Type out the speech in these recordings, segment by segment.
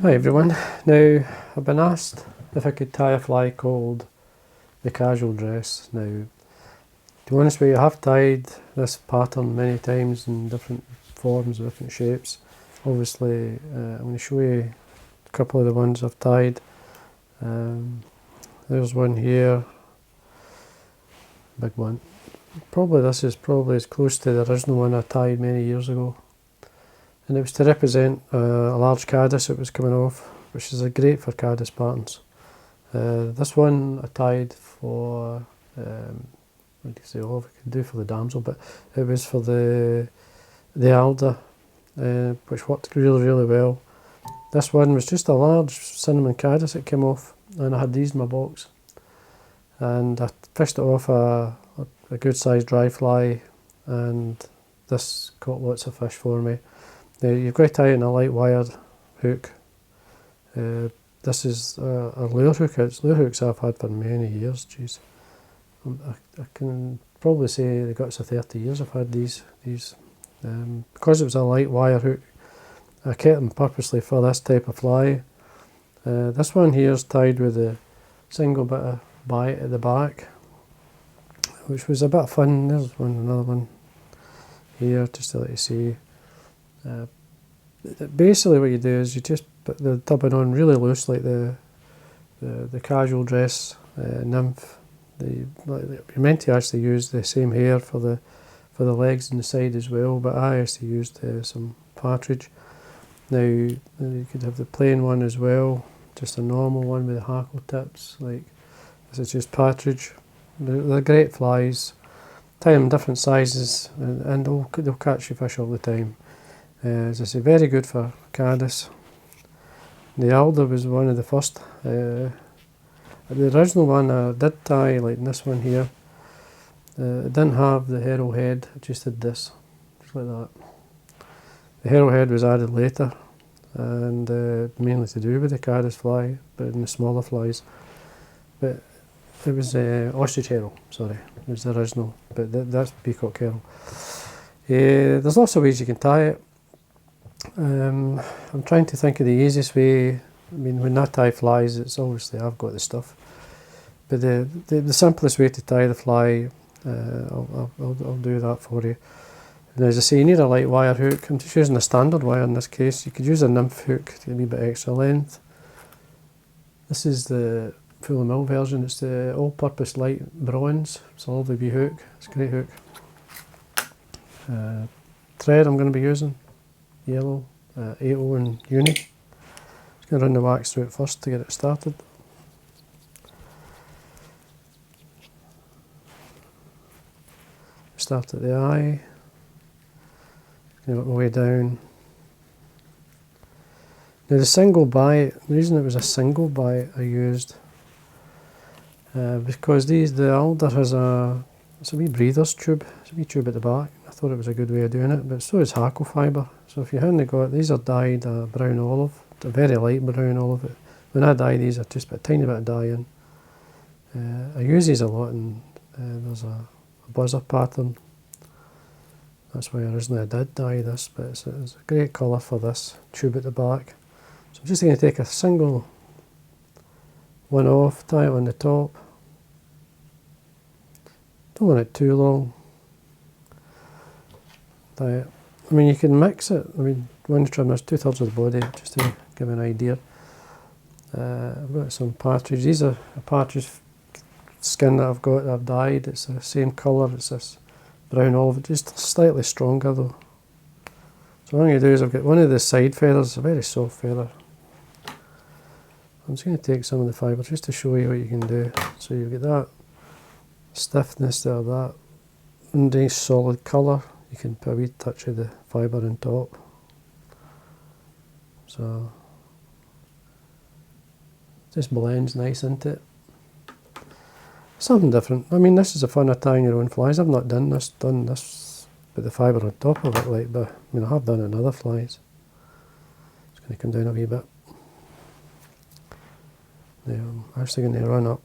Hi everyone. Now, I've been asked if I could tie a fly called the casual dress. Now, to be honest with you, I have tied this pattern many times in different forms, different shapes. Obviously, I'm going to show you a couple of the ones I've tied. There's one here, big one. This is probably as close to the original one I tied many years ago. And it was to represent a large caddis that was coming off, which is great for caddis patterns. This one I tied for, what do you say, I could do for the damsel, but it was for the alder, which worked really well. This one was just a large cinnamon caddis that came off, and I had these in my box. And I fished it off a good sized dry fly, and this caught lots of fish for me. Now you've got to tie it in a light wired hook. This is a lure hook. It's lure hooks I've had for many years. Jeez, I can probably say the guts of 30 years I've had these. Because it was a light wire hook, I kept them purposely for this type of fly. This one here is tied with a single bit of Biot at the back, which was a bit of fun. There's another one here just to let you see. Basically what you do is you just put the dubbing on really loose, like the casual dress nymph. You're meant to actually use the same hair for the legs and the side as well, but I actually used some Partridge. Now you could have the plain one as well, just a normal one with the hackle tips. Like this is just Partridge. They're great flies. Tie them different sizes, and they'll catch you fish all the time. As I say, very good for caddis. The alder was one of the first. The original one I did tie, like this one here. It didn't have the Herl head, it just had this, just like that. The Herl head was added later, and mainly to do with the caddis fly, but in the smaller flies. But it was ostrich Herl, sorry, it was the original, but that's Peacock Herl. There's lots of ways you can tie it. I'm trying to think of the easiest way. I mean, when I tie flies, it's obviously I've got the stuff, but the simplest way to tie the fly, I'll do that for you. And as I say, you need a light wire hook. I'm just using a standard wire in this case. You could use a nymph hook to get a wee bit extra length. This is the full mill version. It's the all-purpose light bronze. It's a lovely wee hook. It's a great hook. Thread I'm going to be using. Yellow, 8O and Uni. Just going to run the wax through it first to get it started. Start at the eye, work my way down. Now the single Biot, the reason it was a single Biot I used, because the alder has it's a wee breather's tube, it's a wee tube at the back. I thought it was a good way of doing it, but so is Hackle fibre. So if you haven't got, these are dyed brown olive, a very light brown olive. When I dye these, I just put a tiny bit of dye in. I use these a lot, and there's a buzzer pattern. That's why originally I did dye this, but it's a great colour for this tube at the back. So I'm just going to take a single one off, tie it on the top. Don't want it too long. Tie it. I mean, you can mix it. I mean, one trim, there's 2/3 of the body, just to give an idea. I've got some Partridge. These are a Partridge skin that I've dyed. It's the same colour, it's this brown olive, just slightly stronger though. So what I'm going to do is I've got one of the side feathers, a very soft feather. I'm just going to take some of the fibre just to show you what you can do. So you get that stiffness there, that nice solid colour. You can put a wee touch of the fibre on top. So just blends nice into it. Something different. I mean, this is the fun of tying your own flies. I've not done this with the fibre on top of it, but I mean, I have done it in other flies. It's going to come down a wee bit. Now I'm actually going to run up.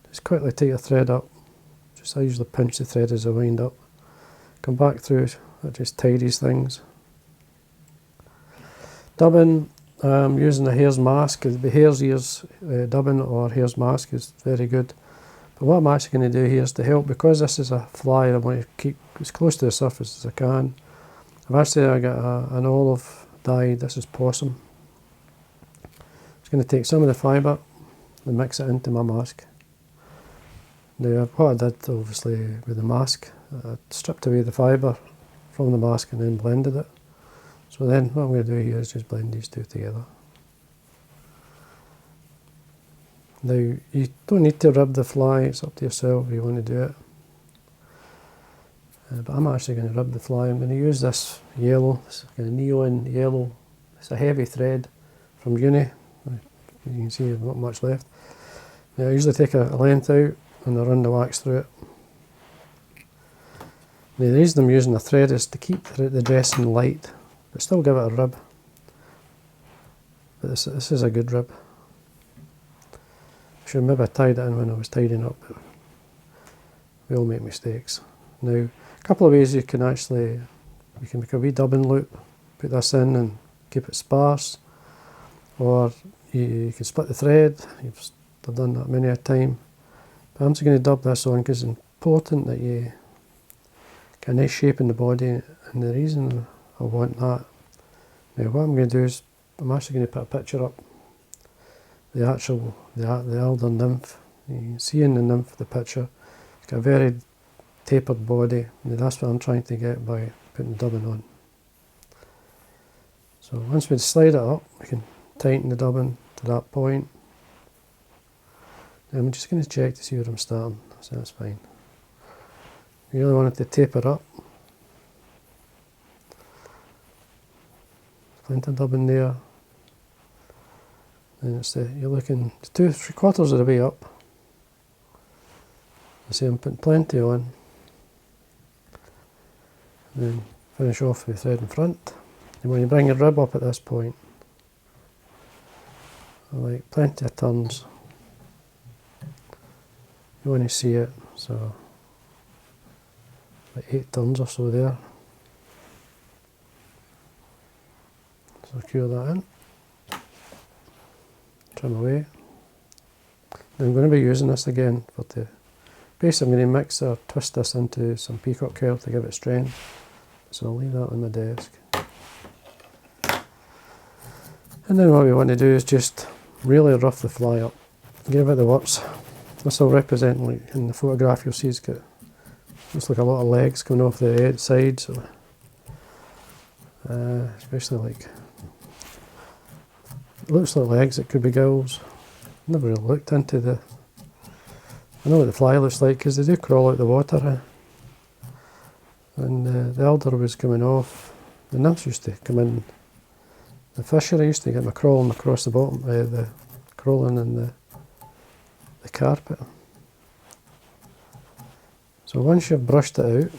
Just quickly take your thread up. I usually pinch the thread as I wind up. Come back through, that just tidies things. Dubbing, I'm using a Hares mask. The Hares ears dubbing or Hares mask is very good. But what I'm actually going to do here is to help, because this is a fly, I want to keep as close to the surface as I can. I got an olive dye. This is Possum. Just going to take some of the fibre and mix it into my mask. Now, what I did obviously with the mask, I stripped away the fibre from the mask and then blended it. So then what I'm going to do here is just blend these two together. Now, you don't need to rub the fly, it's up to yourself if you want to do it. But I'm actually going to rub the fly. I'm going to use this yellow, this kind of neon yellow. It's a heavy thread from Uni. You can see I've not much left. Now, I usually take a length out and I run the wax through it. Now, the reason I'm using a thread is to keep the dressing light, but still give it a rub. But this is a good rub. I should maybe have tied it in when I was tidying up, but we all make mistakes. Now, a couple of ways you can make a wee dubbing loop, put this in and keep it sparse, or you can split the thread. I've done that many a time. But I'm just going to dub this on because it's important that you get a nice shape in the body, and the reason I want that, now what I'm going to do is I'm actually going to put a picture up, the Alder Nymph. You can see in the nymph, the picture, it's got a very tapered body, and that's what I'm trying to get by putting dubbing on. So once we slide it up, we can tighten the dubbing to that point. And I'm just going to check to see where I'm starting, so that's fine. You really want it to taper up. Plenty of dubbing there. And you're looking 2-3/4 of the way up. You see I'm putting plenty on. And then finish off with the thread in front. And when you bring your rib up at this point, I like plenty of turns. You want to see it, so like 8 turns or so there. So cure that in. Trim away. Now I'm going to be using this again for the base. I'm going to mix or twist this into some Peacock Herl to give it strength. So I'll leave that on my desk. And then what we want to do is just really rough the fly up. Give it the works. This will represent, like in the photograph you'll see it's got, looks like a lot of legs coming off the side, so especially like, it looks like legs, it could be gills. Never really looked into I know what the fly looks like because they do crawl out the water. And the alder was coming off. The nymphs used to come in the fishery, used to get them crawling across the bottom, crawling in the carpet. So once you've brushed it out,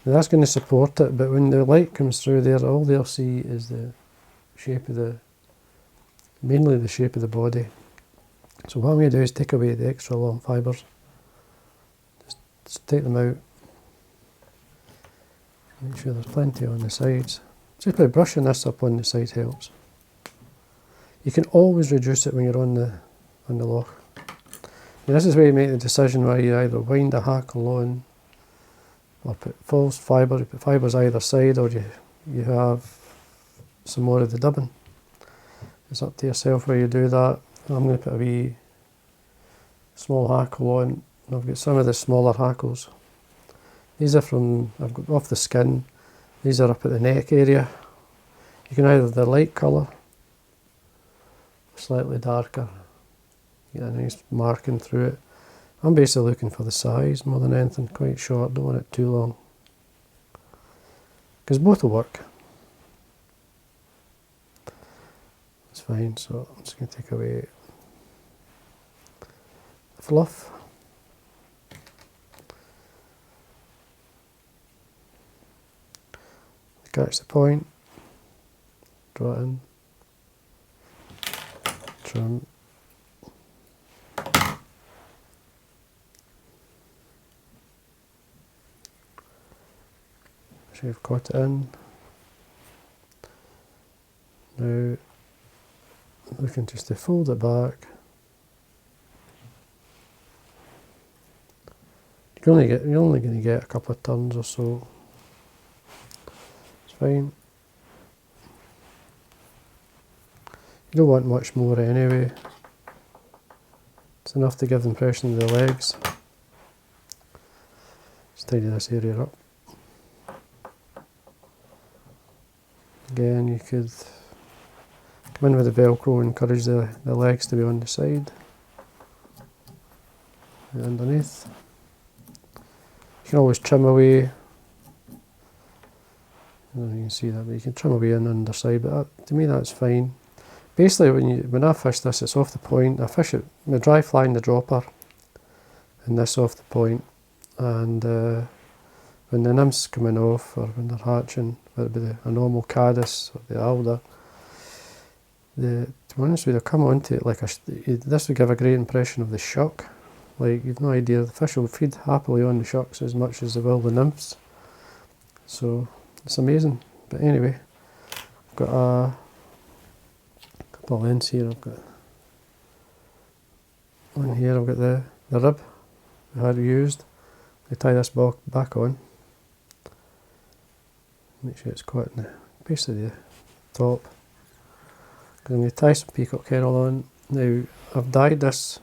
that's going to support it, but when the light comes through there, all they'll see is the shape of mainly the shape of the body. So what I'm going to do is take away the extra long fibres. Just take them out. Make sure there's plenty on the sides. Just by brushing this up on the side helps. You can always reduce it when you're on the loch. And this is where you make the decision where you either wind a hackle on or put false fibre, you put fibres either side, or you have some more of the dubbing. It's up to yourself where you do that. I'm going to put a wee small hackle on, and I've got some of the smaller hackles. These are I've got off the skin, these are up at the neck area. You can either the light colour, slightly darker, get a nice marking through it. I'm basically looking for the size more than anything, quite short, don't want it too long. Because both will work. It's fine, so I'm just going to take away the fluff. Catch the point, draw it in, trim. So you've caught it in. Now, looking just to fold it back. You're only going to get a couple of turns or so. It's fine. You don't want much more anyway. It's enough to give the impression of the legs. Just tidy this area up. Again, you could come in with the Velcro and encourage the legs to be on the side and underneath. You can always trim away. I don't know if you can see that, but you can trim away on the underside, but that, to me that's fine. Basically when I fish this, it's off the point. I fish it with dry fly in the dropper and this off the point, and when the nymphs coming off or when they're hatching, whether it be a normal Caddis or the Alder, to be honest with you, they'll come onto it like this would give a great impression of the shuck. Like, you've no idea, the fish will feed happily on the shucks as much as they will the nymphs. So it's amazing. But anyway, I've got a couple of ends here. I've got one here, I've got the rib I had used. I tie this back on. Make sure it's caught in the base of the top. I'm going to tie some Peacock Herl on. Now, I've dyed this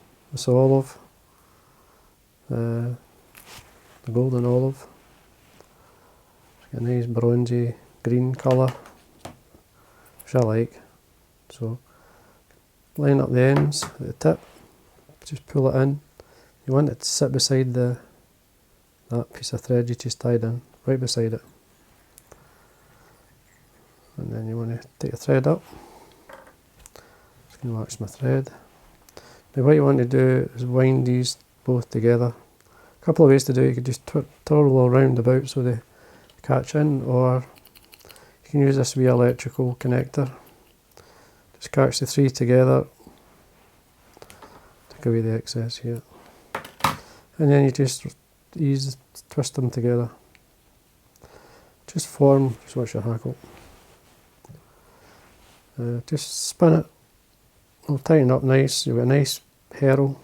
olive, the golden olive. It's got a nice bronzy green colour, which I like. So, line up the ends at the tip, just pull it in. You want it to sit beside that piece of thread you just tied in, right beside it. And then you want to take the thread up. Just going to match my thread. Now what you want to do is wind these both together. A couple of ways to do it. You could just twirl around about so they catch in, or you can use this wee electrical connector. Just catch the three together. Take away the excess here. And then you just twist them together. Just form, just watch your hackle. Just spin it. It'll tighten up nice. You've got a nice herl.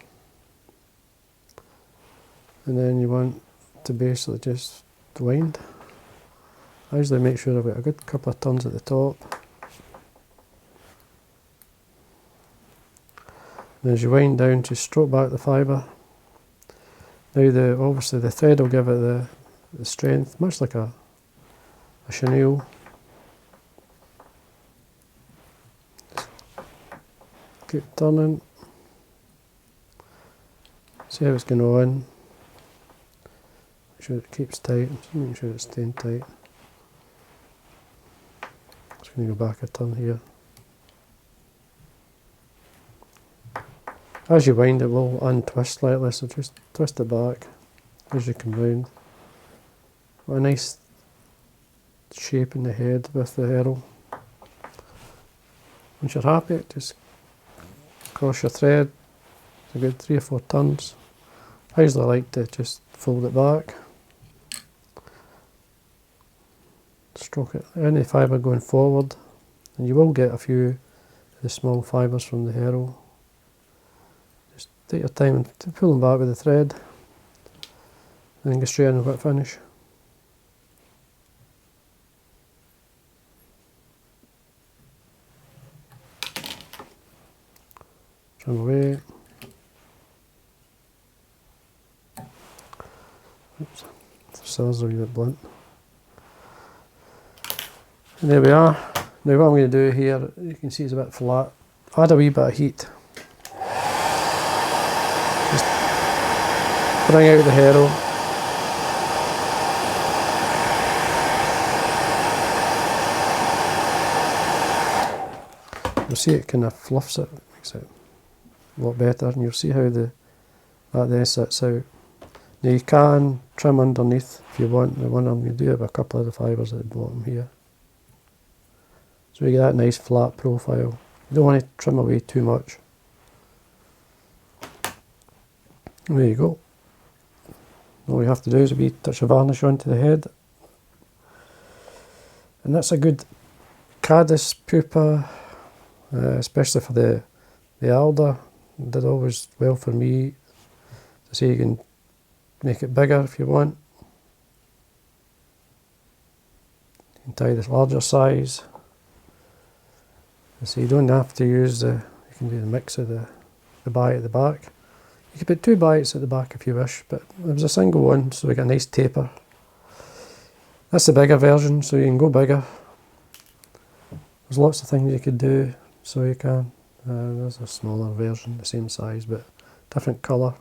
And then you want to basically just wind. I usually make sure I've got a good couple of turns at the top. And as you wind down, just stroke back the fibre. Now obviously the thread will give it the strength, much like a chenille. Keep turning. See how it's going on. Make sure it keeps tight. Make sure it's staying tight. Just going to go back a turn here. As you wind, it will untwist slightly, so just twist it back as you come round. Got a nice shape in the head with the herl. Once you're happy, just cross your thread a good 3 or 4 turns. I usually like to just fold it back, stroke it, any fibre going forward, and you will get a few of the small fibres from the herl. Just take your time and pull them back with the thread, and then go straight in and let it finish. Trim away. Oops, the scissors are a wee bit blunt. And there we are. Now what I'm going to do here, you can see it's a bit flat. Add a wee bit of heat. Just bring out the herl. You'll see it kind of fluffs it, makes it a lot better, and you'll see how that then sits out. Now you can trim underneath if you want. The one I'm going to do have a couple of the fibres at the bottom here. So you get that nice flat profile. You don't want to trim away too much. There you go. All you have to do is a wee touch of varnish onto the head. And that's a good Caddis pupa especially for the alder. It did always well for me. So you can make it bigger if you want. You can tie this larger size. So you don't have to use you can do the mix of the biot at the back. You could put 2 biots at the back if you wish, but it was a single one, so we got a nice taper. That's the bigger version, so you can go bigger. There's lots of things you could do, so you can. There's a smaller version, the same size, but different colour.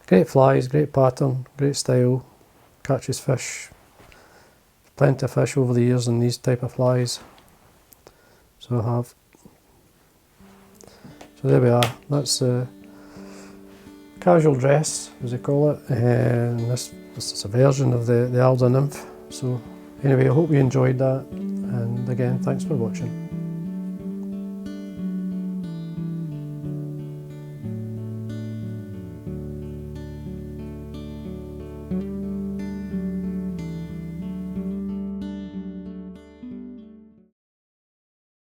Great flies, great pattern, great style, catches fish. Plenty of fish over the years in these type of flies. So I have. So there we are, that's the casual dress, as they call it, and this is a version of the Alder Nymph. So anyway, I hope you enjoyed that, and again, thanks for watching.